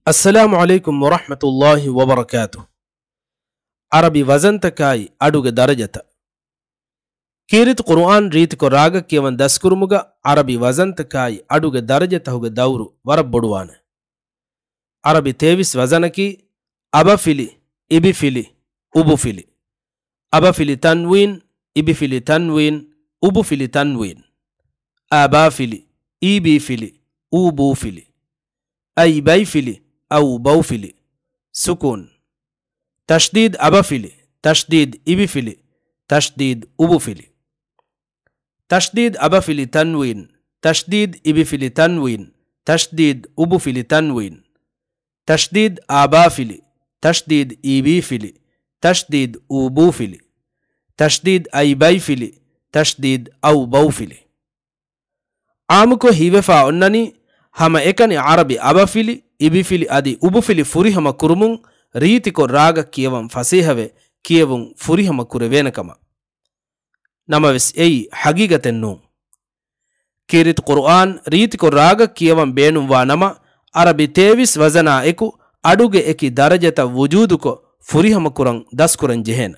السلام عليكم ورحمة الله وبركاته. عربي وزنتكاي أدوغ درجة كيرت قرآن ريتكو راغا كيوان دسكرمغا عربي وزنتكاي أدوغ درجة هوغ دورو ورب بدوان. عربي تيويس وزنكي أبا فيلي إبي فيلي أبو فيلي أبا فيلي تنوين إبي فيلي تنوين أبو فيلي تنوين أبا فيلي إبي فيلي أبو فيلي أي باي فيلي أو بوفلي سكون تشديد أبفلي تشديد إبفلي تشديد أبوفلي تشديد أبفلي تنوين تشديد إبفلي تنوين تشديد أبوفلي تنوين تشديد أبافلي تشديد إبفلي تشديد أبوفلي تشديد أيبايفلي تشديد أو بوفلي عامكو هيوفا أنني هما إكني عربي أبفلي إبفلي أدي أبوفلي فريهما كرمون ريتكو راغا كيوان فسيحوه كيوان فريهما كروينكما نموس أي حقيقة نوم كيرت قرآن ريتكو راغا كيوان بينم وانما عربي تيويس وزنا إكو أدوغ إكي درجة وجودكو فريهما كران دس كران جهن